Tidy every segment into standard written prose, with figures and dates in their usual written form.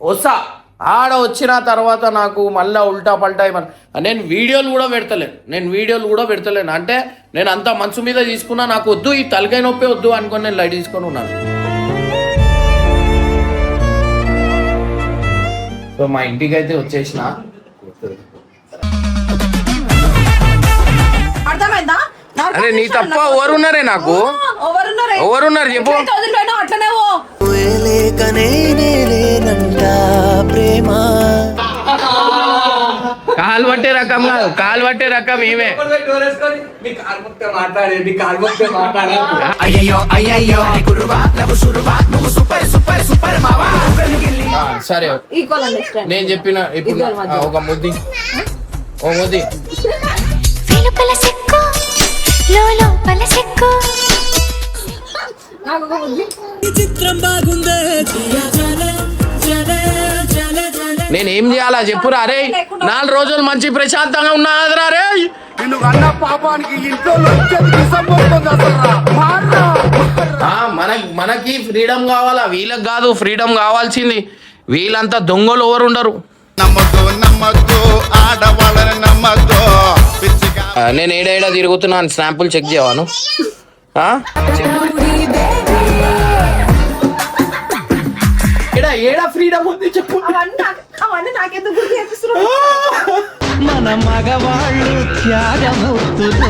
వస్తా ఆడ వచ్చిన తర్వాత నాకు మళ్ళీ ఉల్టా పల్టా ఏమన్నా నేను వీడియోలు కూడా పెడతలేను అంటే నేను అంత మనసు మీద తీసుకున్నా నాకు వద్దు ఈ తలకాయ నొప్పి వద్దు అనుకొని నేను లైట్ తీసుకొని ఉన్నాను. సో మా ఇంటికి అయితే వచ్చేసిన. అరే నీ తప్ప ఎవరున్నారే నాకు ఎవరున్నారు చెప్పు. కాలు పట్టే రకం కాదు, కాలు పట్టే రకం ఏమే. సరే నేను చెప్పిన ఇప్పుడు ఒక ముద్ది నేనేం చేయాలా చెప్పురా? అరే 4 రోజులు మంచి ప్రశాంతంగా ఉన్నాదిరా రే. మనకి ఫ్రీడమ్ కావాలా, వీళ్ళకి కాదు ఫ్రీడమ్ కావాల్సింది. వీళ్ళంతా దొంగలు ఎవరు ఉండరు. నేను ఏడేడా తిరుగుతున్నాను, స్నాంపుల్ చెక్ చేయవాను. ఏడా ఫ్రీడమ్ ఉంది చెప్పు. మన మగవాళ్ళు త్యాగమూర్తులు.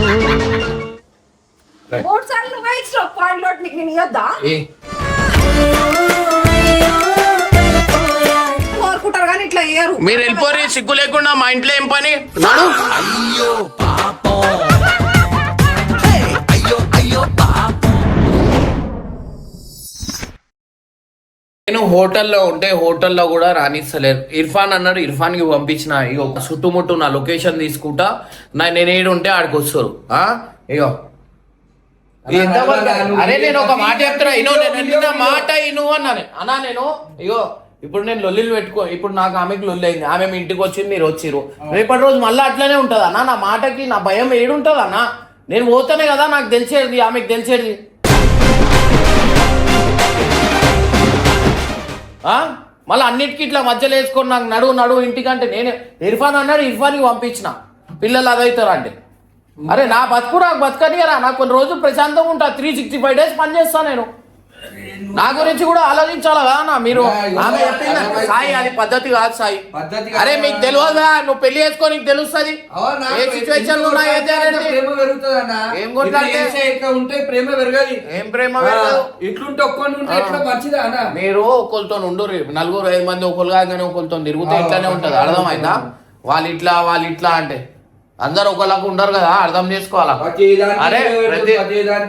మీరు వెళ్ళిపోయి సిగ్గు లేకుండా మా ఇంట్లో ఏం పని నాడు. నేను హోటల్లో ఉంటే హోటల్లో కూడా రానిస్తలేరు. ఇర్ఫాన్ అన్నాడు, ఇర్ఫాన్కి పంపించిన. ఇగో చుట్టుముట్టు నా లొకేషన్ తీసుకుంటా, నేను ఏడు ఉంటే ఆడికి వస్తారు. ఇగో అరే నేను ఒక మాట చెప్తున్నా, నిన్న మాట ఇను అన్నాను అన్నా. నేను ఇగో ఇప్పుడు నేను లొల్లిలు పెట్టుకో, ఇప్పుడు నాకు ఆమెకి లొల్లి అయింది, ఆమె మీ ఇంటికి వచ్చింది, మీరు వచ్చిర్రు. రేపటి రోజు మళ్ళీ అట్లనే ఉంటుంది అన్న. నా మాటకి నా భయం ఏడుంటుంది అన్న. నేను పోతానే కదా నాకు తెలిసేది, ఆమెకు తెలిసేది. మళ్ళీ అన్నిటికీ ఇట్లా మధ్యలో వేసుకొని నాకు నడువు ఇంటికంటే నేనే ఇర్ఫాన్ అన్నాడు, ఇర్ఫాన్కి పంపించిన. పిల్లలు అదవుతారు అంటే అరే నా బతుకు నాకు బతకనియరా. నాకు కొన్ని రోజులు ప్రశాంతంగా ఉంటా. 365 days పని చేస్తాను నేను. నా గురించి కూడా ఆలోచించాలా కదా మీరు. ఆమె చెప్పింది సాయి, అది పద్ధతి కాదు సాయి. అరే మీకు తెలియదా, నువ్వు పెళ్లి చేసుకో నీకు తెలుస్తుంది ఏ సిచ్యువేషన్ ఉన్నా. ఏం కొట్లాడితే ప్రేమ పెరగదు, ఏం ప్రేమ పెరగదు. ఇట్లుంటే మీరు ఒకరితో ఉండు, 4-5 మంది ఒకరు కాగానే ఒకరితో తిరుగుతే ఇట్లానే ఉంటది. అర్థమైందా? వాళ్ళు ఇట్లా అంటే అందరు ఒకలాగా ఉండరు కదా, అర్థం చేసుకోవాలా. అరే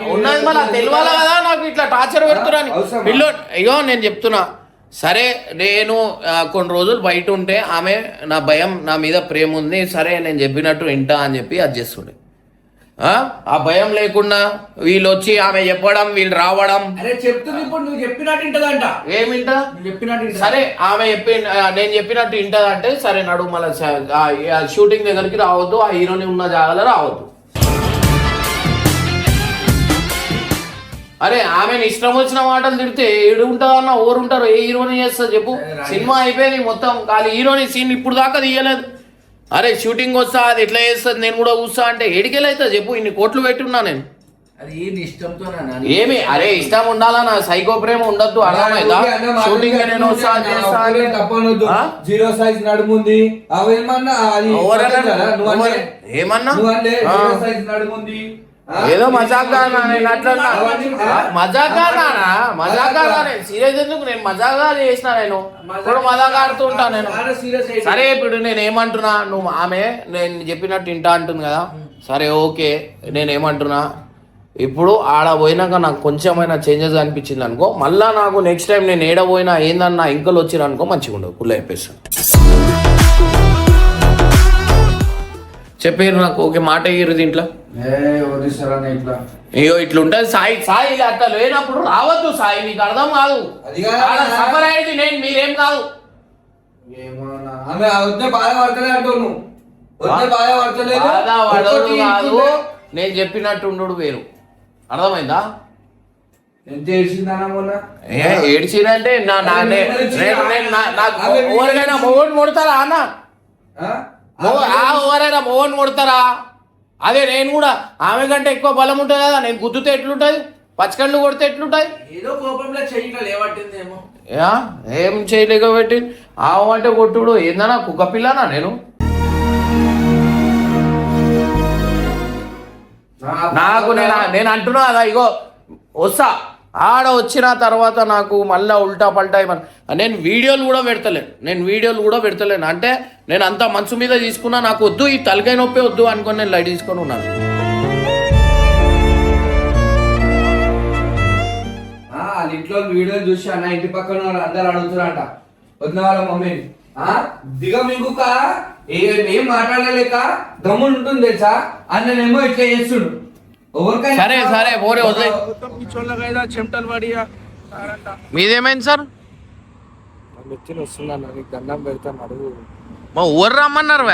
ఉన్నది మళ్ళీ తెలియాలా కదా. నాకు ఇట్లా టార్చర్ పెడుతున్నాను పిల్లో. అయ్యో నేను చెప్తున్నా సరే, నేను కొన్ని రోజులు బయట ఉంటే ఆమె నా భయం, నా మీద ప్రేమ ఉంది, సరే నేను చెప్పినట్టు వింటా అని చెప్పి అది చేస్తుండే. ఆ భయం లేకుండా వీళ్ళు వచ్చి ఆమె చెప్పడం, వీళ్ళు రావడం. చెప్తుంది ఇప్పుడు నువ్వు చెప్పినట్టు ఇంటదంట. ఏమింటా సరే ఆమె నేను చెప్పినట్టు ఇంటదంటే సరే నడువు. మళ్ళీ షూటింగ్ దగ్గరికి రావద్దు, ఆ హీరోని ఉన్న జాగాలో రావద్దు. అరే ఆమెను ఇష్టం వచ్చిన మాటలు తిడితే ఏడు ఉంటుందన్న, ఓరు ఉంటారు. ఏ హీరోని చేస్తా చెప్పు? సినిమా అయిపోయింది మొత్తం, ఖాళీ హీరోని సీన్ ఇప్పుడు దాకా తీయలేదు. అరే షూటింగ్ వస్తా, అది ఎట్లా చేస్తుంది, నేను కూడా కూర్చా అంటే ఏడికెళ్ళైతే చెప్పు? ఇన్ని కోట్లు పెట్టున్నా నేను. ఏమి అరే ఇష్టం ఉండాలన్నా, సైకో ప్రేమ ఉండద్దు. అర్థమైందా? షూటింగ్ నేను వస్తా ఏమన్నా ఏదో మజాగా నేను అట్లా మజాగా సీరియస్ ఎందుకు? నేను మజాగా చేసిన, నేను ఇప్పుడు మజాగా ఆడుతుంటా నేను. సరే ఇప్పుడు నేను ఏమంటున్నా, నువ్వు ఆమె నేను చెప్పినట్టు ఇంటా అంటుంది కదా, సరే ఓకే. నేనేమంటున్నా, ఇప్పుడు ఆడ పోయినాక నాకు కొంచెమైనా చేంజెస్ అనిపించింది అనుకో, మళ్ళీ నాకు నెక్స్ట్ టైం నేను ఏడ పోయినా ఏందన్నా ఇంకలు వచ్చిన అనుకో మంచిగా ఉండదు. కుళ్ళ చెప్పేస్తాను. చెప్పారు నాకు ఓకే మాట ఇయ్యరు దీంట్లో. అయ్యో ఇట్లుంటది సాయి ఇలా అట్లా లేనప్పుడు రావద్దు సాయి, నీకు అర్థం కాదు. సఫర్ అయ్యేది నేను, మీరేం కాదు. నేను చెప్పినట్టు ఉండు వేరు. అర్థమైందా? ఎంత ఏడ్చిందన్నా మొన్న ఏడ్చినంటే నాకు ఎవరికైనా మొగోని కొడతారా అన్న? ఆ? ఎవరైనా మొగోని కొడతారా? అదే నేను కూడా ఆమె కంటే ఎక్కువ బలం ఉంటుంది కదా, నేను గుద్దుతే ఎట్లుంటది, పచ్చకళ్ళు కొడితే ఎట్లుంటాయి? ఏదో కోపంలో చెయ్యిగా లేవట్టిందేమో. ఏం చేయలేకపోట్టి ఆవు అంటే కొట్టుడు ఏందన్నా, కుక్క పిల్లనా నేను? నాకు నేను అంటున్నా కదా, ఇగో వస్తా ఆడ వచ్చిన తర్వాత నాకు మళ్ళా ఉల్టా పల్టా నేను వీడియోలు కూడా పెడతలేను అంటే నేను అంత మనసు మీద తీసుకున్నా, నాకు వద్దు ఈ తలకాయ నొప్పి వద్దు అనుకొని నేను లైట్ తీసుకొని ఉన్నాను. వాళ్ళ ఇంట్లో వీడియోలు చూసి అన్న ఇంటి పక్కన వాళ్ళు అందరు అడుగుతున్నారంట వదిన వాళ్ళ మమ్మీని దిగ మింగుక ఏం మాట్లాడలేక గమ్మున ఉంటుంది తెలుసా, అన్ననేమో ఇట్లా చేస్తుడు. సరే పోరే వదిలే. చెమటలు పడియా మీదేమైంది సార్? మెచ్చిన వస్తుందన్న నీకు దండం పెడతాను అడుగు. మా ఊరు రమ్మన్నారు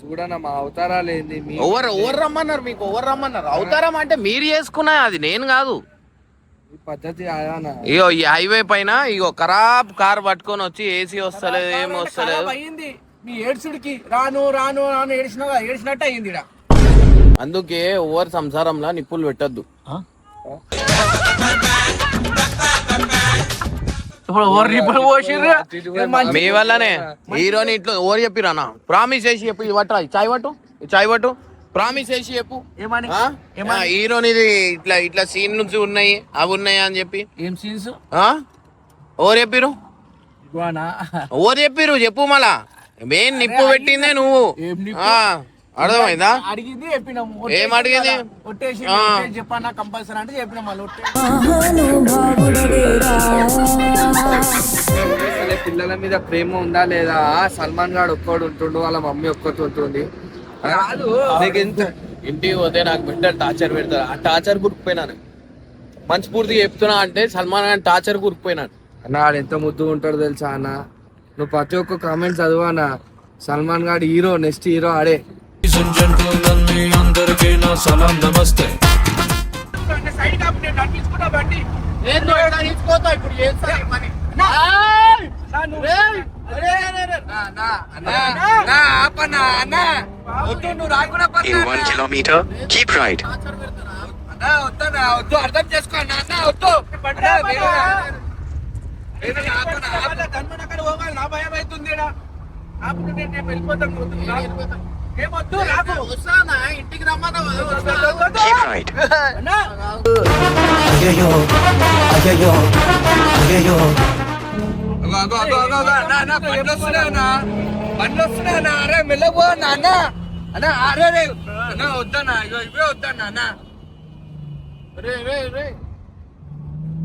చూడన్నా మా అవతారాలు ఏంది ఎవరు రమ్మన్నారు? మీకు ఎవరు రమ్మన్నారు? అవతారం అంటే మీరు చేసుకున్నా, అది నేను కాదు. ఈ పద్ధతి కాదన్నా. ఇగో ఈ హైవే పైన ఇగో ఖరాబ్ కార్ పట్టుకొని వచ్చి ఏసీ వస్తలేదు, ఏమి వస్తలేదు. అయింది మీ ఏడ్చుడికి రాను ఏడ్చినట్టు అయింది. అందుకే ఓవర్ సంసారంలో నిప్పులు పెట్టద్దు. మీ వల్లనే హీరోని ఇట్లా ఓవర్ చెప్పిరా అన్న. ప్రామిస్ చేసి చెప్పు, ఇవట్రా చాయ్ పట్టు ప్రామిస్ చేసి చెప్పు హీరోని ఇట్లా సీన్ నుంచి ఉన్నాయి అవి ఉన్నాయి అని చెప్పి. ఏం సీన్స్ ఓవర్ చెప్పిరు చెప్పు మళ్ళా. మెయిన్ నిప్పు పెట్టిందే నువ్వు, అర్థమైందా? అడిగింది చెప్పినాము. ఏం అడిగింది? చెప్పన్నా కంపల్సరీ అంటే చెప్పినా మళ్ళీ పిల్లల మీద ప్రేమ ఉందా లేదా? సల్మాన్ గాడు ఒక్కడు ఉంటుండు, వాళ్ళ మమ్మీ ఒక్కటి ఉంటుంది. ఇంటికి పోతే నాకు మెంటల్ టార్చర్ పెడతారు. ఆ టార్చర్ గురికిపోయినాను. మనస్ఫూర్తిగా చెప్తున్నా అంటే సల్మాన్ ఖాన్ టార్చర్ గురికిపోయినాను. అన్న ఆడు ఎంత ముద్దు ఉంటాడు తెలుసా అన్న. నువ్వు ప్రతి ఒక్క కామెంట్ చదువానా, సల్మాన్ గాడు హీరో, నెక్స్ట్ హీరో ఆడే. అందరికీ నా సలాం నమస్తే. In 1 kilometer, keep right. అర్థం చేసుకో అన్న, వద్దు. నా భయం అవుతుంది. ఇంటికి రమ్మన్నా Keep right. బండ్లు వస్తున్నాయన్నా. అరే మెల్లగో అన్న అన్న. అరే రే అన్న వద్దన్నా, ఇవే వద్దన్నా అన్న.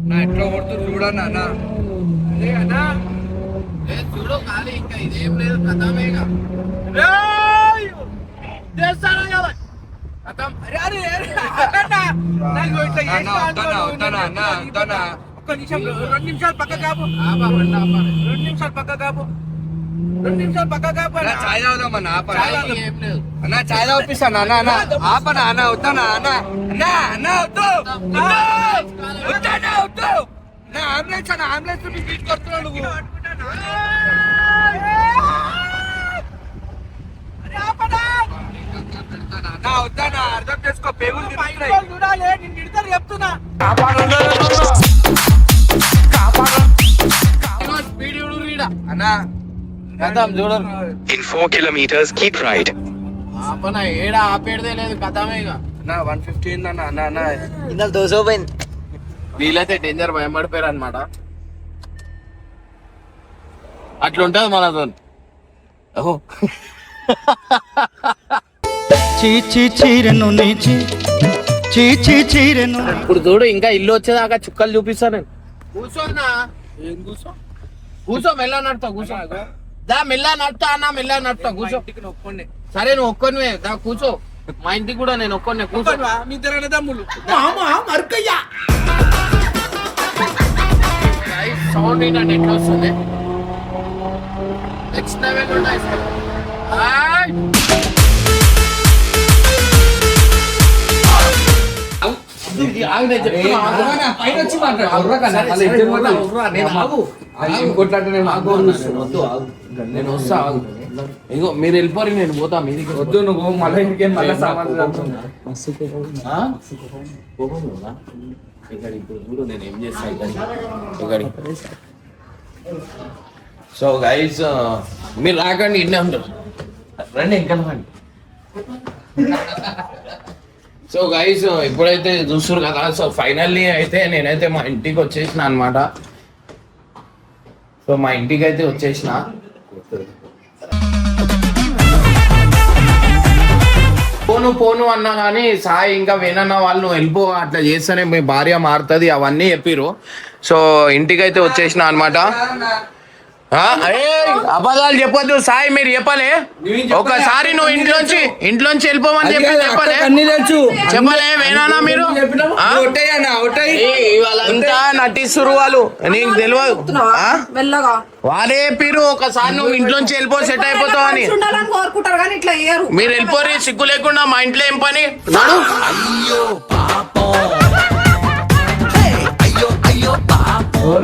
నా ఎట్లా కొడుతుంది చూడన్నా అన్న. అదే అన్నా చూడు ఖాళీ, ఇంకా ఇదేం లేదు. కథమేగా చేస్తానా కదా. ఒక్క నిమిషం, 2 నిమిషాలు పక్క కాపు. 2 నిమిషాలు పక్క కాపు. 2 నిమిషాలు పక్క కాపు. చాయ్ తాగుదామన్నా. అన్న చాయ్ తాగిస్తాను అన్న. అన్న ఆపనా అన్న, వద్దనా అన్న. అన్న అన్న వద్దు, వద్దన్నా వద్దు. నా అంబులెన్స్ అన్న, అంబులెన్స్ మీకు తీసుకొస్తున్నావు నువ్వు. వద్దనా, అర్థం చేసుకో. పేగులు చూడాలి, నేను తిడతారు చెప్తున్నా. అన్నా చూడరు. In 4 kilometers, keep right. ఆపన ఏడ ఆపేడదే లేదు. కథమేగా అన్న 115 అన్న. అన్న అన్న వీలైతే డేంజర్ భయం పడిపోయారు అనమాట. అట్లుంటది మనతో. ఓహో ఇప్పుడు చూడు, ఇంకా ఇల్లు వచ్చేదాకా చుక్కలు చూపిస్తాను నేను. కూర్చోన్నా, ఏం కూర్చో. కూర్చో, మెల్ల నడుతా. కూర్చో, దా మెల్ల నడుతా అన్న, మెల్ల నడుతా. కూర్చో. ఒక్కండి. సరే నువ్వు ఒక్కనివే దా, కూర్చో. మా ఇంటికి కూడా నేను ఒక్కనే. కూర్చో. మీ ఇద్దరు తమ్ముళ్ళు. సౌండ్ ఏంటంటే ఎట్లా వస్తుంది? నెక్స్ట్ లెవెల్ ఉంటాయి. ఆగు, నేను చెప్తున్నా, ఆగు. పైన వచ్చి మాట్లాడు. ఉర్రకన్నా, సరే, మళ్ళీ సరే, ఇద్దరు ఉర్రా, పోతారు. ఉర్రా, నేను ఆగు. అది ఇంకోట్లాంటేనే ఆగు, వద్దు, ఆగు. నేను వస్తా, ఆగు. ఇగో మీరు వెళ్ళిపోరు, నేను పోతా మీదికి. వద్దు నువ్వు మళ్ళీ ఇంటికి మళ్ళీ సామాన్లు ఆ? కోపం ఉందా? ఇక్కడ ఇప్పుడు చూడు నేను ఏం చేస్తా ఇక్కడ సో గైస్ మీరు రాకండి ఇన్నే ఉంటారు రండి ఇంకా రండి సో గైస్ ఇప్పుడైతే చూస్తారు కదా సో ఫైనల్లీ అయితే నేనైతే మా ఇంటికి వచ్చేసిన అన్నమాట సో మా ఇంటికి అయితే వచ్చేసిన పోను అన్నా కానీ సాయి ఇంకా వేనన్న వాళ్ళు వెళ్ళిపో అట్లా చేస్తేనే మీ భార్య మారుతుంది అవన్నీ చెప్పిరు సో ఇంటికి అయితే వచ్చేసిన అనమాట అబద్ధాలు చెప్పొద్దు సాయి మీరు చెప్పలే ఒకసారి నువ్వు ఇంట్లోంచి వెళ్ళిపోమని చెప్పలే చెప్పలే వేనానా మీరు వాళ్ళంతా నటిస్తురు వాళ్ళు నీకు తెలియదు వాళ్ళే చెప్పిరు ఒకసారి నువ్వు ఇంట్లోంచి వెళ్ళిపో సెట్ అయిపోతావు అని మీరు వెళ్ళిపోరి సిగ్గు లేకుండా మా ఇంట్లో ఏం పని నాడు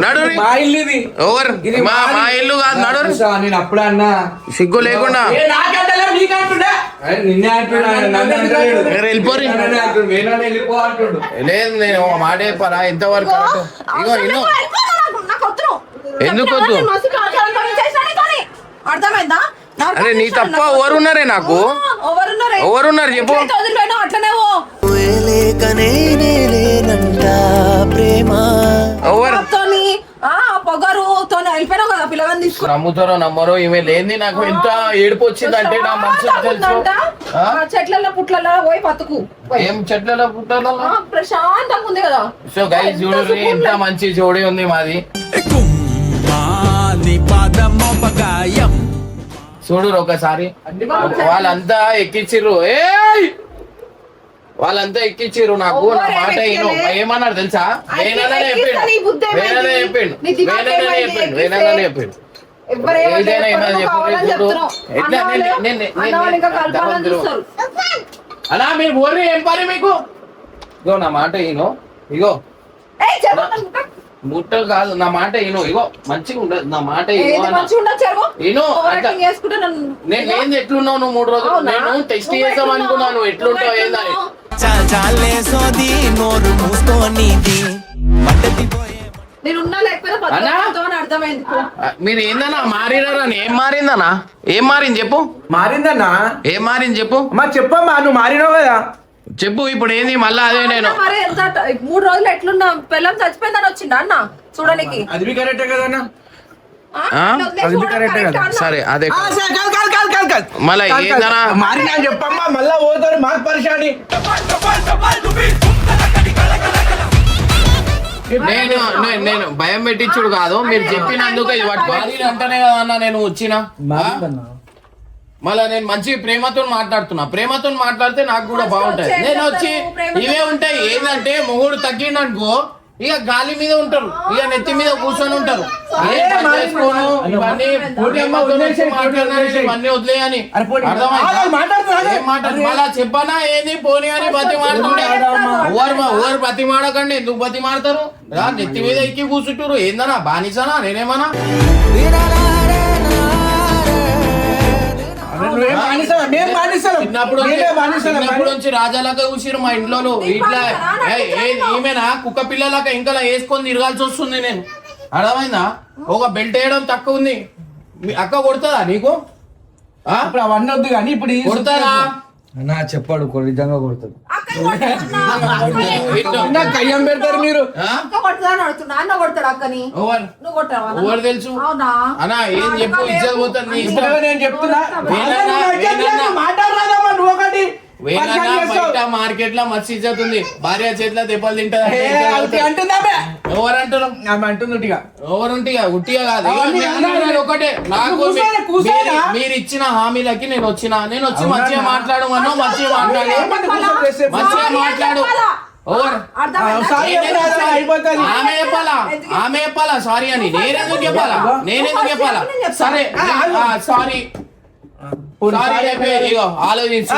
నడు మా ఇల్లు ఇది ఓవర్ మా ఇల్లు కాదు నడు నేను అప్పుడే అన్నా సిగ్గు లేకుండా నిన్నే అంటున్నాడు మీరు వెళ్ళిపోరి వెళ్ళిపో అంటుడు లేదు నేను ఒక మాట చెప్పాలా ఎంతవరకు ఇగో ఇల్లు ఎందుకు వద్దు అర్థమైందా అరే నీ తప్ప ఎవరున్నారే నాకు ఎవరున్నారు చెప్పు ఎవరు పొగరుతో వెళ్ళిపోయినావు కదా పిల్లగాని తీసుకుని నమ్ముతారో నమ్మరో ఈమె లేని నాకు ఎంత ఏడుపు వచ్చిందంటే నా మనసు తెలుసు చెట్లలో పుట్లలో పోయి బతుకు ఏం చెట్లలో పుట్టాలో ప్రశాంతంగా ఉంది కదా సో గైస్ చూడు ఎంత మంచి జోడి ఉంది మాది చూడు ఒకసారి వాళ్ళంతా ఎక్కిచ్చిర్రు వాళ్ళంతా ఎక్కిచ్చిర్రు నాకు నా మాట ఏమన్నారు తెలుసా వేననే చెప్పిండు ఏదైనా ఏమని చెప్పు ఎట్లా అలా మీరు బోర్రి ఏం పని మీకు ఇగో నా మాట ఈను ఇగో ముట్ట కాదు నా మాట ఈను ఇగో మంచిగా ఉండదు నా మాట ఈను నేను ఏంది ఎట్లున్నావు నువ్వు 3 రోజులు నేను టెస్ట్ చేద్దాం అనుకున్నాను ఎట్లుంటావు ఏందని మీరు ఏందన్నా మారినారా ఏం మారిందన్నా ఏం మారింది చెప్పు మారిందన్నా ఏం మారింది చెప్పు చెప్పమ్మా నువ్వు మారినావు కదా చెప్పు ఇప్పుడు ఏంది మళ్ళా అదే నేను 3 రోజులు ఎట్లున్నా పిల్లం చచ్చిపోయిందని వచ్చిందా అన్న చూడడానికి అది కరెక్టే కదన్నా సరే అదే మళ్ళా ఏందన్నా మారినా చెప్పమ్మా మళ్ళా పోతారు మాకు పరిశాని నేను భయం పెట్టించుడు కాదు మీరు చెప్పినందుకు అంటేనే కదా అన్న నేను వచ్చిన మళ్ళా నేను మంచి ప్రేమతో మాట్లాడుతున్నా ప్రేమతో మాట్లాడితే నాకు కూడా బాగుంటది నేను వచ్చి ఇవే ఉంటాయి ఏంటంటే మొగుడు తగ్గిండనుకో ఇక గాలి మీద ఉంటారు ఇక నెత్తి మీద కూర్చొని ఉంటారు ఇవన్నీ వదిలేయని మళ్ళా చెప్పనా ఏంది పోనీ అని బతి మాడుతుండే ఎవరు బతి మాడకండి ఎందుకు బతి మాడతారు నెత్తి మీద ఎక్కి కూర్చుంటారు ఏందన్నా బానిసనా నేనేమన్నా చిన్నప్పుడు నుంచి రాజాలాగా చూసిరు మా ఇంట్లో ఇట్లా ఏమైనా కుక్క పిల్లలాగా ఇంకా వేసుకొని తిరగాల్సి వస్తుంది నేను అర్థమైందా ఒక బెల్ట్ వేయడం తక్కువ ఉంది అక్క కొడుతుందా నీకు ఇప్పుడు అవన్నీ వద్దు కానీ ఇప్పుడు కొడతారా నా చెప్పాడు విధంగా కొడుతుంది కయ్యం పెడతారు మీరు ఎవరు తెలుసు అన్నా ఏం చెప్పు ఇజ్జత్ పోతుంది నీ ఇష్టం. నేను చెప్తున్నా బయట మార్కెట్ లో మస్తు ఇజ్జత్ ఉంది భార్య చేతిలో దెబ్బలు తింటది ఎవరు అంటారు ఎవరు ఉట్టిగా కాదు ఒకటే నాకు మీరు ఇచ్చిన హామీలకి నేను వచ్చి మంచిగా మాట్లాడమన్నా మంచిగా మాట్లాడు ఆమె చెప్పాలా సారీ అని నేనెందుకు చెప్పాలా సరే సారీ ఆలోచించి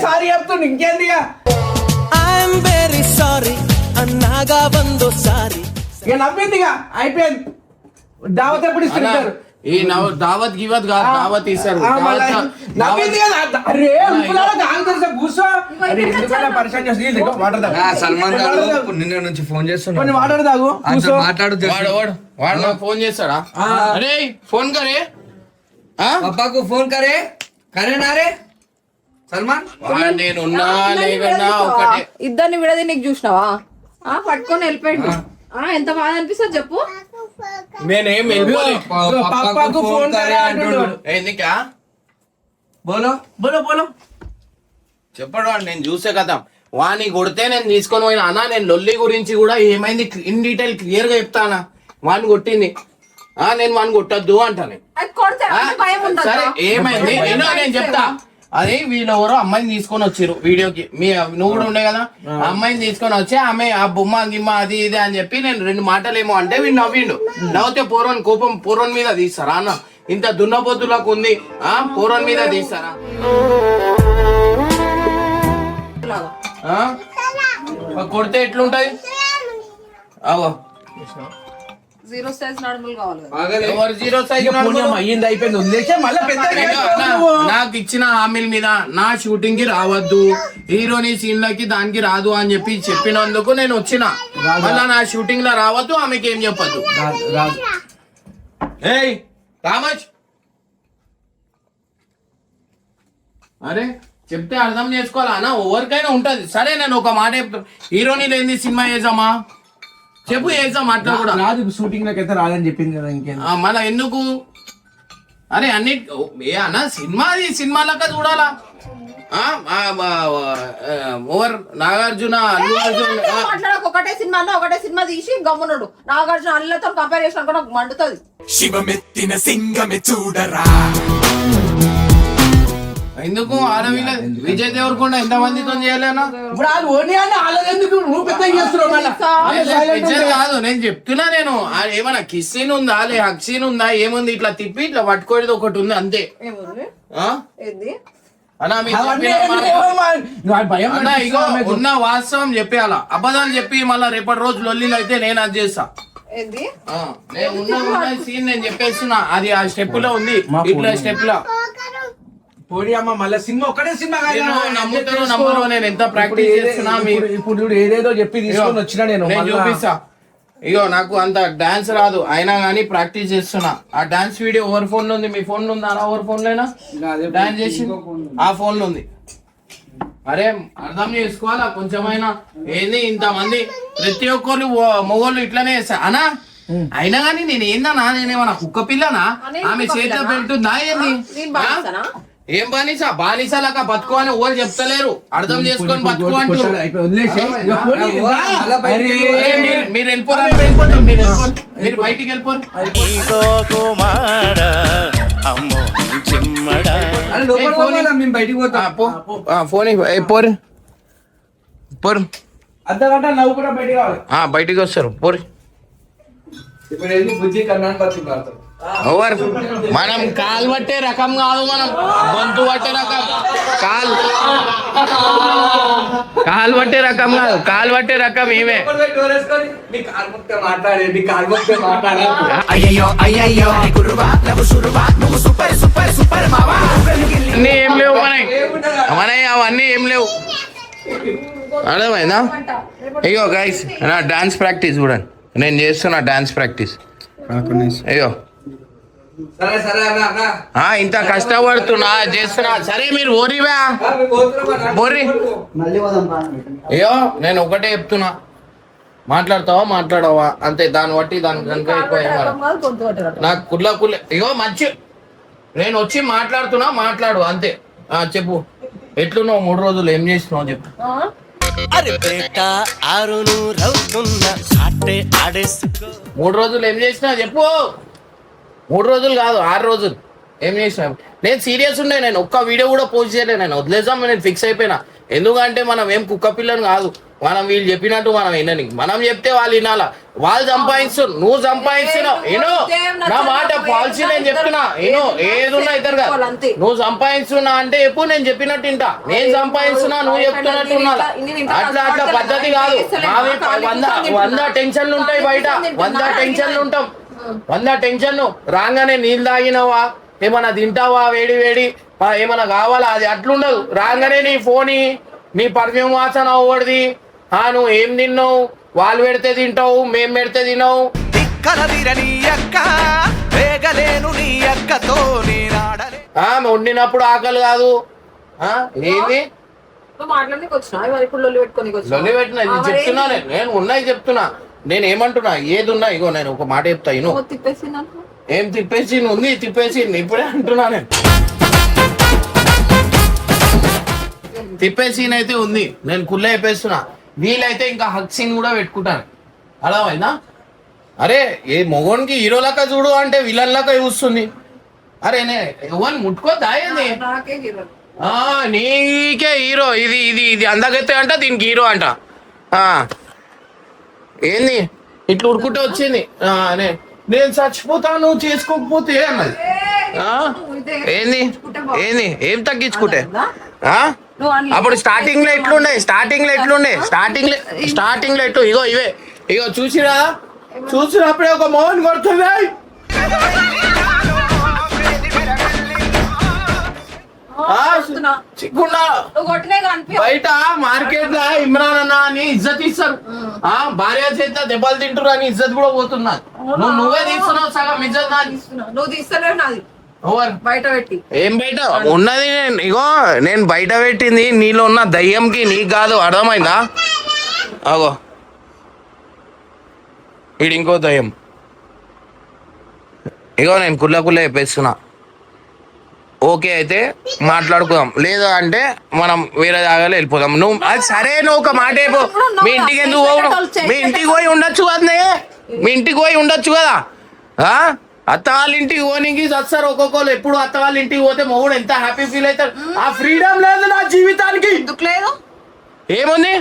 సారీ చెప్తుండే ఇంకేంది ఐఎమ్ వెరీ సారీ అన్నాగా వందో సారీ. ఇక నవ్వింది ఇక అయిపోయింది. దావత్ ఎప్పుడు ఇస్తారు? ఈ దావత్ గివత్ కాదు, దావత్ ఇస్తారు. నవ్వింది కదా. అరే ఉప్పులాగా తాగుతారు సార్, కూర్చో. అరే ఎందుకలా పరిచయం చేసి వాటర్ తాగు. సల్మాన్ గారు నిన్న నుంచి ఫోన్ చేస్తున్నా. కొన్ని వాటర్ తాగు, కూర్చో. మాట్లాడు. వాడు నాకు ఫోన్ చేస్తాడా? అరే ఫోన్ కరే పప్పాకు ఫోన్ కరే కరేనా రే సల్మాన్. నేను ఉన్నా లేకున్నా ఒకటే. ఇద్దరిని విడది నీకు చూసినావా? పట్టుకొని వెళ్ళిపోయిండు. ఎంత బాధ అనిపిస్తుంది చెప్పు. నేనేం పప్పాకు ఫోన్ కరే అంటున్నాడు. ఎందుకా బోలో బోలో బోలో చెప్పడు వాడు. నేను చూసే కదా వాని కొడితే నేను తీసుకొని పోయినా అన్న. నేను లొల్లి గురించి కూడా ఏమైంది ఇన్ డీటెయిల్ క్లియర్ గా చెప్తానా. వాడిని కొట్టింది నేను వాడిని కొట్టద్దు అంటాను. సరే ఏమైంది నేను చెప్తా. అది వీళ్ళెవరో అమ్మాయిని తీసుకొని వచ్చిర్రు వీడియోకి. నువ్వు కూడా ఉండే కదా. అమ్మాయిని తీసుకొని వచ్చి ఆమె ఆ బొమ్మ గిమ్మ అది ఇది అని చెప్పి నేను 2 మాటలు ఏమో అంటే వీడు నవ్విండు. నవ్వుతే కోపం పూర్వం మీద తీస్తారా అన్న? ఇంత దున్నపోతులకు ఉంది పూర్వం మీద తీస్తారా? కొడితే ఎట్లుంటది? అవో జీరో సైజ్ నడుములు కావాలి. ఎవరు జీరో సైజ్ అయ్యింది అయిపోయింది వదిలేసే మళ్ళీ పెద్ద నాకు ఇచ్చిన హామీల మీద నా షూటింగ్ కి రావద్దు, హీరోని సీన్లకి దానికి రాదు అని చెప్పినందుకు నేను వచ్చిన. మళ్ళా నా షూటింగ్ లో రావద్దు, ఆమెకి ఏం చెప్పద్దు. ఏయ్ రామచ్, అరే చెప్తే అర్థం చేసుకోవాలా అన్న? ఎవరికైనా ఉంటది. సరే నేను ఒక మాట చెప్తాను, హీరోని లేని సినిమా వేసామా చెప్పు, వేసాం అట్లా కూడా రాదు. షూటింగ్ లకి అయితే రాదని చెప్పింది కదా. ఇంకేం మన ఎందుకు? అరే అన్ని అన్న సినిమాలక చూడాలా? ఓవర్ నాగార్జున అల్లు అర్జున్ ఒకటే సినిమా తీసి గమ్మునుడు. నాగార్జున అల్లతో కంపేర్ చేసినా కూడా మండుతుంది. శివమెత్తిన సింగమే చూడరా. ఎందుకు ఆడవిల విజయ్ దేవరకొండ ఎంత మందితో చేయలేనా? ఇప్పుడు వాళ్ళు ఓని అని వాళ్ళెందుకు నువ్వు పెద్ద చేస్తున్నావు? కాదు నేను చెప్తున్నా. నేను ఏమన్నా కిస్ సీన్ ఉందా లే హక్ సీన్ ఉందా ఏముంది? ఇట్లా తిప్పి ఇట్లా పట్టుకోవడం ఒకటి ఉంది అంతే. ఉన్న వాస్తవం చెప్పేయాలా, అబద్ధాలు చెప్పి మళ్ళా రేపటి రోజు లొల్లిలు అయితే నేను అది చేస్తా. నేను ఉన్న సీన్ నేను చెప్పేస్తున్నా. అది ఆ స్టెప్ లో ఉంది, ఇట్లా స్టెప్ లో. మళ్ళీ సినిమా ఒకటే సినిమా నమ్ముతారు నమ్మరు. నేను ఎంత ప్రాక్టీస్ చేస్తున్నా. ఇప్పుడు ఏదేదో చెప్పి తీసుకొని వచ్చినా నేను చూపిస్తా. ఇగో నాకు అంత డాన్స్ రాదు, అయినా గానీ ప్రాక్టీస్ చేస్తున్నా. ఆ డాన్స్ వీడియో ఎవరి ఫోన్ లో ఉంది? మీ ఫోన్ లో ఉందా? ఎవరి ఫోన్ లోనా డాన్స్ చేసి? ఆ ఫోన్ లో ఉంది. అరే అర్థం చేసుకోవాలా కొంచెమైనా. ఏంది ఇంతమంది ప్రతి ఒక్కరు మొగోళ్ళు ఇట్లానే చేస్తా అనా? అయినా గానీ నేను ఏందన్నా, నేనేమన్నా కుక్క పిల్లనా? ఆమె చేతిలో పెడుతుందా ఏంది? ఏం బానిసా? బానిసలాగా బతుకు అని ఎవరు చెప్తలేరు. అర్థం చేసుకొని బతుకు అంటూ మీరు వెళ్ళిపోరా, మీరు బయటికి వెళ్ళిపోరు. బయటికి పోరు పోరు. అర్ధగంట నవ్వు కూడా బయటికి రావాలి. బయటికి వస్తారు పోరు. ఇప్పుడు బుద్ధి కన్నాను బతుకుతారు. ఓవర్ మనం కాలు పట్టే రకం కాదు, మనం గొంతు పట్టే రకం. కాలు పట్టే రకం కాదు, కాలు పట్టే రకం ఏమే. అన్నీ ఏం లేవు మనకి, అవన్నీ ఏం లేవు. అర్థమైందా? అయ్యో గైస్ నా డాన్స్ ప్రాక్టీస్ చూడండి, నేను చేస్తున్నా డాన్స్ ప్రాక్టీస్. అయ్యో ఇంత కష్టపడుతున్నా చేస్తున్నా. సరే మీరు ఓరివా బోర్రి. అయ్యో నేను ఒకటే చెప్తున్నా, మాట్లాడతావా మాట్లాడవా అంతే. దాన్ని బట్టి దాని కనుక ఎక్కువ నాకు కుళ్ళ అయ్యో మంచి. నేను వచ్చి మాట్లాడుతున్నా, మాట్లాడు అంతే. చెప్పు ఎట్లున్నావు? 3 రోజులు ఏం చేసినావు చెప్పు. అరే బేటా 3 రోజులు ఏం చేసినా చెప్పు. 3 రోజులు కాదు 6 రోజులు ఏం చేసినా. నేను సీరియస్ ఉండే, నేను ఒక్క వీడియో కూడా పోస్ట్ చేయలేదు. నేను వదిలేసాం, నేను ఫిక్స్ అయిపోయినా. ఎందుకంటే మనం ఏం కుక్క పిల్లని కాదు. మనం వీళ్ళు చెప్పినట్టు మనం వినని, మనం చెప్తే వాళ్ళు వినాలా. వాళ్ళు సంపాదిస్తున్నారు, నువ్వు సంపాదిస్తున్నావు. ఏనో నా మాట పాలసీ నేను చెప్తున్నా. ఏనో ఏదున్నా ఇద్దరు కదా, నువ్వు సంపాదిస్తున్నా అంటే ఎప్పుడు నేను చెప్పినట్టు వింటా. నేను సంపాదిస్తున్నా, నువ్వు చెప్తున్నట్టు ఉండాలా. అట్లా అట్లా పద్ధతి కాదు. మావి 100 టెన్షన్లు ఉంటాయి బయట, 100 టెన్షన్లు ఉంటాం, 100 టెన్షన్లు. రాగానే నీళ్ళు తాగినవా, ఏమన్నా తింటావా, వేడి వేడి ఏమన్నా కావాలా, అది అట్లుండదు. రాగానే నీ ఫోన్, నీ పర్ఫ్యూమ్ వాసన అవ్వడిది. నువ్వు ఏం తిన్నావు, వాళ్ళు పెడితే తింటావు, మేం పెడితే తినవు. వండినప్పుడు ఆకలి కాదు. ఏంది లొల్లి పెట్టినా చెప్తున్నా నేను ఉన్నాయి చెప్తున్నా. నేను ఏమంటున్నా, ఏది ఉన్నా ఇగో నేను ఒక మాట చెప్తా. ఏం తిప్పేసి ఉంది, తిప్పేసి ఇప్పుడే అంటున్నా. నేను తిప్పే సీన్ అయితే ఉంది, నేను కుళ్ళ అయిపోయిస్తున్నా. వీలైతే ఇంకా హక్ సీన్ కూడా పెట్టుకుంటాను. అర్థమైందా? అరే ఏ మొగోనికి హీరో లెక్క చూడు అంటే విలన్ లెక్క చూస్తుంది. అరే ఎవరిని ముట్టుకోద్దా ఏంది? నీకే హీరో, ఇది ఇది ఇది అందగైతే అంట, దీనికి హీరో అంట. ఏంది ఇట్లా ఉడుకుంటే వచ్చింది. నేను చచ్చిపోతాను చేసుకోకపోతే అన్నది. ఏంది ఏంది ఏం తగ్గించుకుంటే? అప్పుడు స్టార్టింగ్ లో ఎట్లుండే, స్టార్టింగ్ లో ఎట్లు ఇగో ఇవే ఇగో చూసిరా, చూసినప్పుడే ఒక మోహన్ కొడుతుంది. బయట మార్కెట్ లో ఇమ్రాన్ అన్న అని ఇజ్జత్ ఇస్తారు. భార్య చేత దెబ్బలు తింటారు అని ఇజ్జత్ కూడా పోతున్నా. నువ్వే తీస్తున్నావు సగం ఇజ్జత్. నువ్వు తీస్తలేవు నాది బయట పెట్టి. ఏం బయట ఉన్నది? ఇగో నేను బయట పెట్టింది నీలో ఉన్న దయ్యంకి, నీకు కాదు. అర్థమైందా? అగో ఇది ఇంకో దయ్యం. ఇగో నేను కుళ్ళ చెప్పేస్తున్నా. ఓకే అయితే మాట్లాడుకుందాం, లేదు అంటే మనం వేరే జాగాలో వెళ్ళిపోదాం. నువ్వు అది సరే, నువ్వు ఒక మాట అయిపో. మీ ఇంటికి ఎందుకు పోవు? మీ ఇంటికి పోయి ఉండొచ్చు కదా, మీ ఇంటికి పోయి ఉండొచ్చు కదా. అత్త వాళ్ళ ఇంటికి పోనీకి వస్తారు ఒక్కొక్కరు. ఎప్పుడు అత్త వాళ్ళ ఇంటికి పోతే మొగుడు ఎంత హ్యాపీ ఫీల్ అవుతాడు. ఆ ఫ్రీడమ్ లేదు నా జీవితానికి. ఎందుకు లేదు? ఏముంది?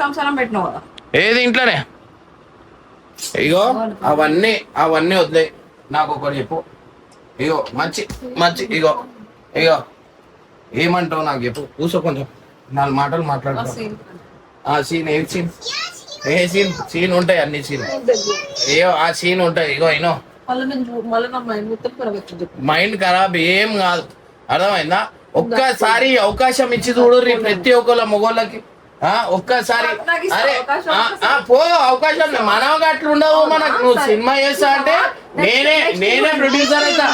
సంసారం పెట్టినావు కదా, ఏది ఇంట్లోనే. ఇగో అవన్నీ వదిలే. నాకు ఒకటి చెప్పు. ఇగో మంచి ఇగో ఏమంటావు నాకు చెప్పు. కూర్చో కొంచెం 4 మాటలు మాట్లాడుకో. సీన్ ఏ సీన్ ఉంటాయి, అన్ని సీన్ ఏయో ఆ సీన్ ఉంటాయి. ఇగో అయినో మైండ్ ఖరాబ్ ఏం కాదు. అర్థమైందా? ఒక్కసారి అవకాశం ఇచ్చి చూడు ప్రతి ఒక్కళ్ళ మొగోళ్ళకి. ఒక్కసారి అరే పో అవకాశం. మనకు అట్లా ఉండవు మనకు. నువ్వు సినిమా చేస్తా అంటే నేనే ప్రొడ్యూసర్ అవుతా.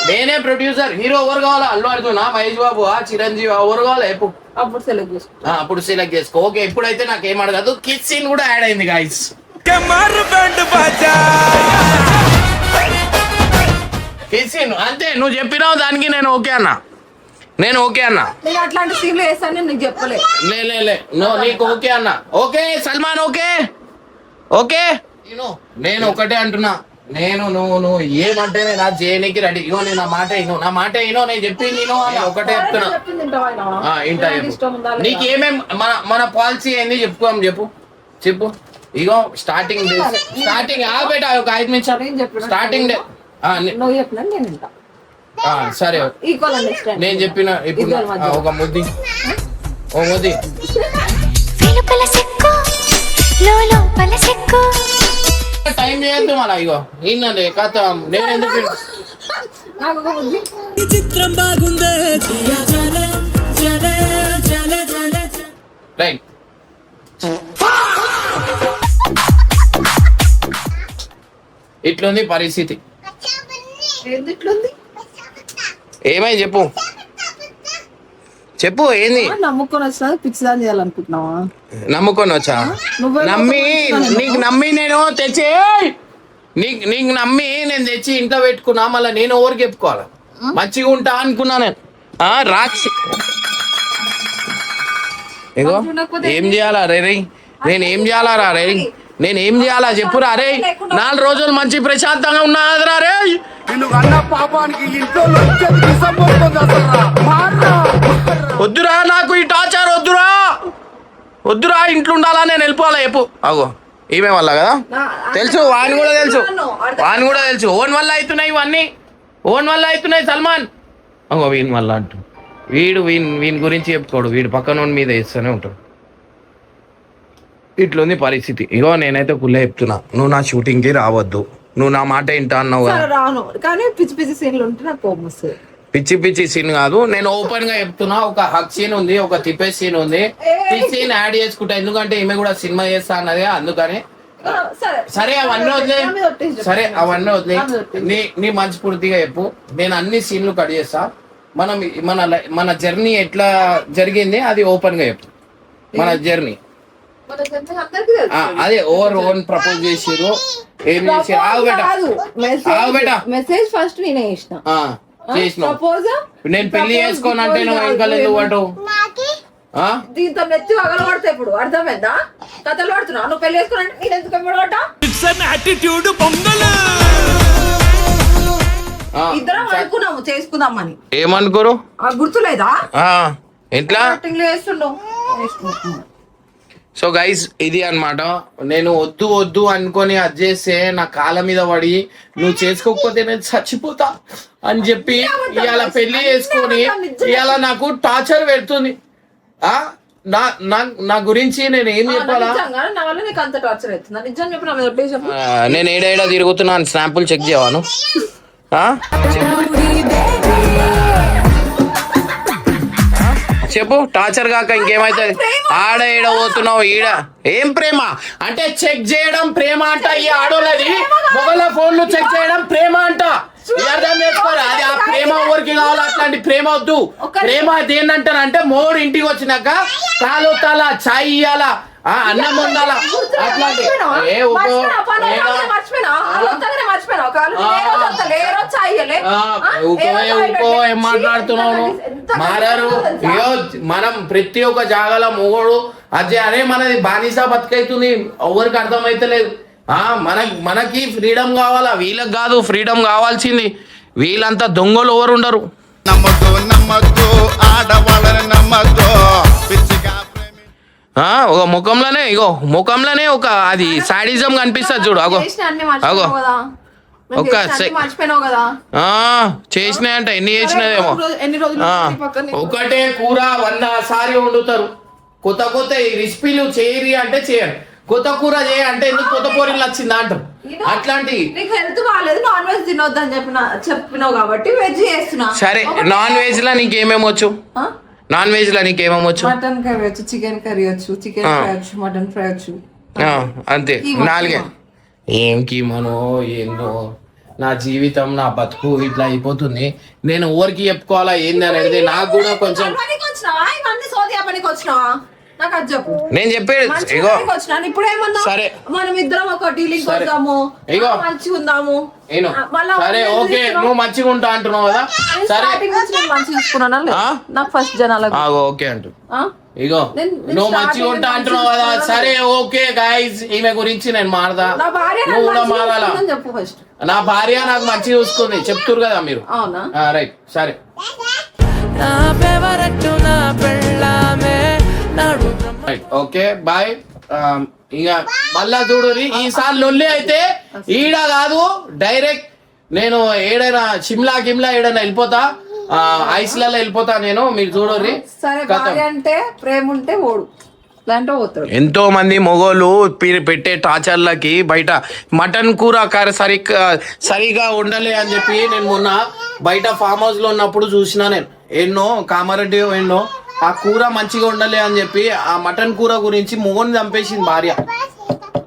నేనే ప్రొడ్యూసర్. హీరో ఎవరు కావాలా? అల్లు అర్జున్, మహేష్ బాబు, చిరంజీవి, ఎవరు కావాలా? అప్పుడు సెలెక్ట్ చేసుకో. ఓకే ఇప్పుడైతే నాకు ఏం అడగదు. కిస్ సీన్ కూడా యాడ్ అయింది గాయ్స్. కిస్ సీన్ అంతే. నువ్వు చెప్పినావు దానికి నేను ఓకే అన్నా. అట్లాంటి సీన్లు వేస్తాను నీకు చెప్పలే. నీకు ఓకే అన్నా. Okay Salman okay. నేను ఒకటే అంటున్నా. నువ్వు ఏమంటేనే నా చేయనీకి రెడీ. ఇగో నేను నా మాట నేను చెప్పింది ఒకటే చెప్తున్నా. ఇంటా నీకు ఏమేం మన పాలసీ ఏంది చెప్పు. ఇగో స్టార్టింగ్ బేట ఒక 5 నిమిషాలు స్టార్టింగ్ డే. నువ్వు చెప్పినా నేను వింటా. సరే నేను చెప్పిన ఇప్పుడు ఒక ముద్ది టైం చేయొద్దు మళ్ళా. ఇగో ఈయనండి కథ. నేను ఎందుకు రైట్ ఇట్లుంది పరిస్థితి. ఏమై చెప్పు ఏంది? నమ్ముకొని వచ్చినా పిచ్చిదాన్ని చేయాలనుకుంటున్నావా? నమ్ముకొని వచ్చా? నీకు నమ్మి నేను తెచ్చి నీకు నమ్మి నేను తెచ్చి ఇంట్లో పెట్టుకున్నా. మళ్ళీ నేను ఎవరికి చెప్పుకోవాలి? మంచిగా ఉంటా అనుకున్నా నేను. రాక్షి ఇగో ఏం చేయాలా రే? నేను ఏం చేయాలా రే? నేను ఏం చేయాలా చెప్పురా అరే 4 రోజులు మంచి ప్రశాంతంగా ఉన్నా కదరా రే నిన్ను అన్న పాపానికి ఇంట్లో వద్దురా నాకు ఈ టార్చర్ వద్దురా ఇంట్లో ఉండాలా నేను వెళ్ళిపోవాలా చెప్పు అగో ఈమె వల్ల కదా తెలుసు వాని కూడా తెలుసు ఓన్ వల్ల అవుతున్నాయి ఇవన్నీ ఓన్ వల్ల అవుతున్నాయి సల్మాన్ అగో వీని వల్ల అంటూ వీని గురించి చెప్పుకోడు వీడు పక్కన మీద ఇస్తూనే ఉంటాడు ఇట్లుంది పరిస్థితి ఇగో నేనైతే కుళ్ళే చెప్తున్నా నువ్వు నా షూటింగ్కి రావద్దు నువ్వు నా మాట ఏంటా అన్నావు కదా రాను కానీ పిచ్చి పిచ్చి సీన్లు ఉంటే నాకు కోపం వస్తుంది పిచ్చి సీన్ కాదు నేను ఓపెన్ గా చెప్తున్నా ఒక హక్ సీన్ ఉంది ఒక తిప్పే సీన్ ఉంది సీన్ యాడ్ చేసుకుంటా ఎందుకంటే ఈమె కూడా సినిమా చేస్తా అన్నది అందుకని సరే అవన్నీ వదిలే నీ మంచి పూర్తిగా చెప్పు నేను అన్ని సీన్లు కట్ చేస్తా మనం మన జర్నీ ఎట్లా జరిగింది అది ఓపెన్ గా చెప్పు మన జర్నీ అదే ఓన్ ప్రపోజ్ చేసిరు ఏం చేసిరు మెసేజ్ ఫస్ట్ నేనే చేసిన నేను పెళ్లి చేసుకోనంటే నువ్వు ఇంకా లేదు అటు దీంతో నెత్తి పగలబడతా ఇప్పుడు అర్థమైందా కథలు పడుతున్నావు నువ్వు పెళ్లి చేసుకోనంటే నేను ఎందుకు పగలబడ్డా ఇద్దరం అనుకున్నాము చేసుకుందామని ఏమనుకోరు గుర్తులేదా ఎట్లా చేస్తుండవు సో గైస్ ఇది అన్నమాట నేను వద్దు అనుకొని అది చేస్తే నా కాళ్ళ మీద పడి నువ్వు చేసుకోకపోతే నేను చచ్చిపోతా అని చెప్పి ఇవాళ పెళ్లి చేసుకొని ఇవాళ నాకు టార్చర్ పెడుతుంది నా గురించి నేను ఏం చెప్పాలా నేను ఏడేడా తిరుగుతున్నాను స్నాంపుల్ చెక్ చేయవాను చెప్పు టార్చర్ కాక ఇంకేమైతుంది ఆడ ఈడ పోతున్నావు ఈడ ఏం ప్రేమ అంటే చెక్ చేయడం ప్రేమ అంట ఈ ఆడోళ్ళది మొగల ఫోన్లు చెక్ చేయడం ప్రేమ అంట అర్థం చేసుకోరా అది ఆ ప్రేమ ఊరికి కావాలి అట్లాంటి ప్రేమ వద్దు ప్రేమ దేనంటారంటే మోడు ఇంటికి వచ్చినాక కాలు తాలా చాయ్ ఇయ్యాలా అన్నం వండాలా అట్లాంటి ఏం మాట్లాడుతున్నావు మారారు మనం ప్రతి ఒక్క జాగాలో మొగోడు అదే అనే మనది బానిసా బతికైతుంది ఎవరికి అర్థమైతలేదు మనకి ఫ్రీడమ్ కావాలా వీళ్ళకి కాదు ఫ్రీడమ్ కావాల్సింది వీళ్ళంతా దొంగలు ఎవరు ఉండరు ఆడవాళ్ళని నమ్మద్దు ఒక ముఖంలోనే ఒక అది సాడిజం కనిపిస్తుంది చూడు అగో ఒక చేసినాయంట ఎన్ని చేసినదేమో ఒకటే కూర 100 సారి వండుతారు కొత్త రెసిపీలు చేయరి అంటే చేయరు కొత్త కూర చేయ అంటే ఎందుకు కొత్త కూరలు వచ్చిందా అంటారు అట్లాంటి హెల్త్ బాగాలేదు నాన్ వెజ్ తినొద్దు అని చెప్పినావు కాబట్టి వెజ్ చేస్తున్నా సరే నాన్ వెజ్ లా నీకేమేమి వచ్చు నాన్ వెజ్ లో నీకేమేమి వచ్చు మటన్ కర్రీ వచ్చు చికెన్ కర్రీ వచ్చు చికెన్ ఫ్రై వచ్చు మటన్ ఫ్రై వచ్చు అంతే 4 ఏం కీమనో ఏందో నా జీవితం నా బతుకు ఇట్లా అయిపోతుంది నేను ఎవరికి చెప్పుకోవాలా ఏంది అనేది నాకు కూడా కొంచెం నేను చెప్పేది సరే మనం ఇద్దరం ఒక డీలింగ్ వద్దాము మంచిగా ఉందాము సరే ఓకే నువ్వు మంచిగా ఉంటా అంటున్నావు కదా సరే మంచిగా చూసుకున్నా నాకు ఫస్ట్ జనాలకు ఓకే అంటు ఇగో నువ్వు మంచిగా ఉంటా అంటున్నావు కదా సరే ఓకే గైస్ ఈమె గురించి నేను మారదా నువ్వు కూడా మారాలా చెప్పు ఫస్ట్ నా భార్య నాకు మంచిగా చూసుకుంది చెప్తురు కదా మీరు రైట్ సరే ఓకే బాయ్ ఇక మళ్ళా చూడు ఈసారి లొల్లి అయితే ఈడ కాదు డైరెక్ట్ నేను ఏడైనా షిమ్లా ఏడైనా వెళ్ళిపోతా ఐస్లలో వెళ్ళిపోతా నేను మీరు చూడరి అంటే ప్రేమ ఉంటే ఓడు ఎంతో మంది మొగోళ్ళు పెట్టే టార్చర్లకి బయట మటన్ కూర సరిగా ఉండలే అని చెప్పి నేను మొన్న బయట ఫామ్ హౌస్ లో ఉన్నప్పుడు చూసిన నేను ఎన్నో కామారెడ్డి ఎన్నో ఆ కూర మంచిగా ఉండలే అని చెప్పి ఆ మటన్ కూర గురించి మొగోని చంపేసింది భార్య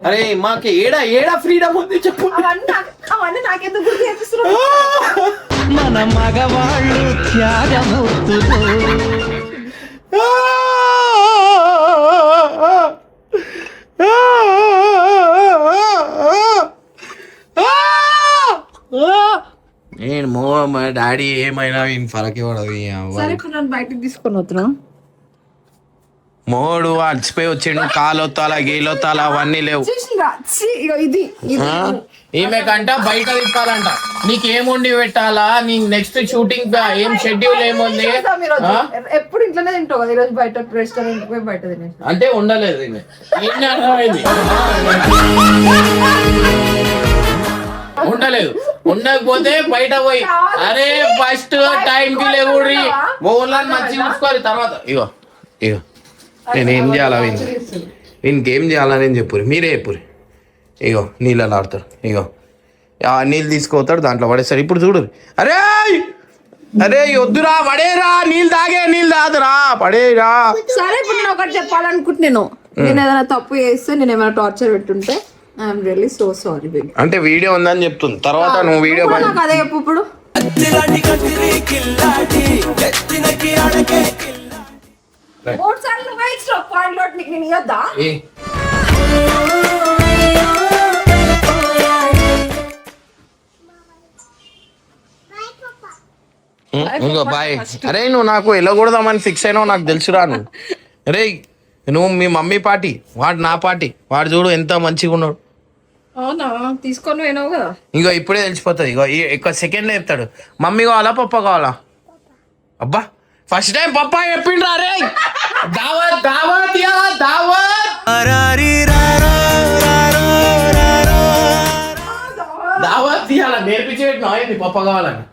అరే మాకు ఏడా ఫ్రీడమ్ ఉంది చెప్పు అవన్నీ నాకెందుకు గుర్తు చేపిస్తున్నావు మన మగవాళ్ళు త్యాగమూర్తులు నేను మా డాడీ ఏమైనా ఫరక్ ఇవ్వడదు సరే ఇప్పుడు నన్ను బయటకు తీసుకొని వస్తున్నాం మోడు అలసిపోయి వచ్చిండు కాలొత్తాల గీలొత్తాల అవన్నీ లేవు చూసిండ్రా? ఛీ, ఇగో ఇది ఆ? ఈమె కంట బయట తిప్పాలంట నీకేం వండి పెట్టాలా నీ నెక్స్ట్ షూటింగ్ ఏం షెడ్యూల్ ఏముంది చేద్దాం ఈరోజు. ఆ? ఎప్పుడు ఇంట్లోనే తింటావు కదా, ఈరోజు బయట రెస్టారెంట్ పోయి బయట తినేసి అంటే ఉండలేదు ఈమె ఏం అర్థమైంది ఉండలేదు ఉండకపోతే బయట పోయి అరే ఫస్ట్ టైం కి లేవుడి ఓన్లని మంచిగా చూసుకోవాలి తర్వాత ఇగో ఇగో నేనేం చేయాలా వీనికి ఏం చేయాలా నేను చెప్పురి మీరే చెప్పురి ఇగో నీళ్ళలో ఆడతాడు ఇగో ఆ నీళ్ళు తీసుకుపోతాడు దాంట్లో పడేస్తాడు ఇప్పుడు చూడు అరే అరే వద్దురా పడేరా నీళ్ళు తాగురా పడేరా సరే ఇప్పుడు నేను ఒకటి చెప్పాలనుకుంటున్నాను. నేను ఏదైనా తప్పు చేస్తే నేను ఏమైనా టార్చర్ పెట్టుంటే I'm really so sorry baby. అంటే వీడియో ఉందని చెప్తుంది తర్వాత నువ్వు వీడియో నాకు అదే చెప్పు ఇప్పుడు. అత్తిలాంటి కంటిరి కిల్లాడి ఎత్తినకి అడకే 3 సార్లు నువ్వే ఇచ్చిన పాయింట్ లోట్ నీకు నేను ఇవ్వద్దా? ఇంకో బాయ్ అరే నువ్వు నాకు వెళ్ళకూడదామని ఫిక్స్ అయినావు నాకు తెలుసురా నువ్వు అరే నువ్వు మీ మమ్మీ పార్టీ వాడు నా పార్టీ వాడు చూడు ఎంత మంచిగా ఉన్నాడు అవునా తీసుకొని పోయినావు కదా. ఇంకో ఇప్పుడే తెలిసిపోతుంది ఇగో ఎక్కువ సెకండ్లో చెప్తాడు మమ్మీ కావాలా పప్ప కావాలా అబ్బా ఫస్ట్ టైం పప్ప చెప్పిండ్రా అరే దావత్ దావత్ యా దావత్ దావత్ ఇవాళ నేర్పించి పెట్టినా ఏంది పప్ప కావాలని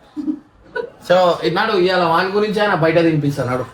సో ఇన్నాడు ఇవాళ వాని గురించి ఆయన బయట తినిపిస్తాడు